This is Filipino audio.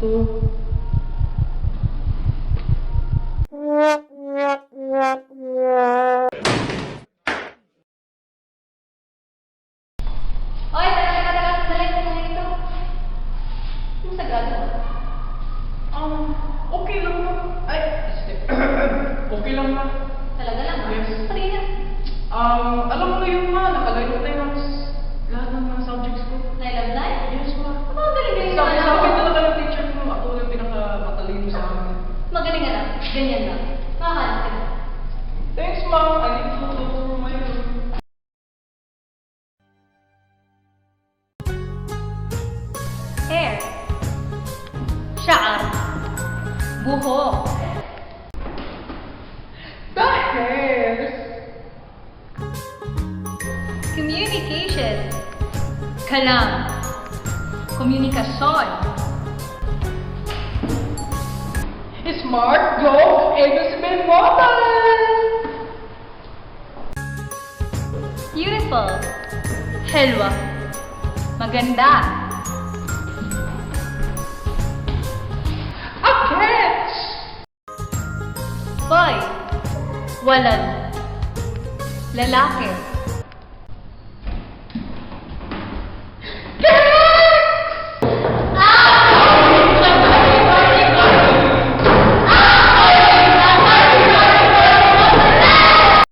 Oy, taga, sandali ko muna ito. Ano sa gado? Okay lang ma. Ay, okay lang ma. Talaga lang, ha? Yes. Kanina. Alam mo na yun ma, nakalayo tayo ng lahat ng mga subjects ko. Nailab na? Yes ma. Magaling-galing Sabi na sa akin ako. talaga ng teacher ko, ako yung pinakamatalino sa amin. Magaling ka lang. Ganyan lang. Makahanap ka na. Thanks ma, I need to go for my room. Hair. Shaar. Buhok. The hairs. Communication. Kalam. Komunikasyon. Smart, go, invisible model. Beautiful. Helwa. Maganda. A catch. Boy. Walad. Lalaki.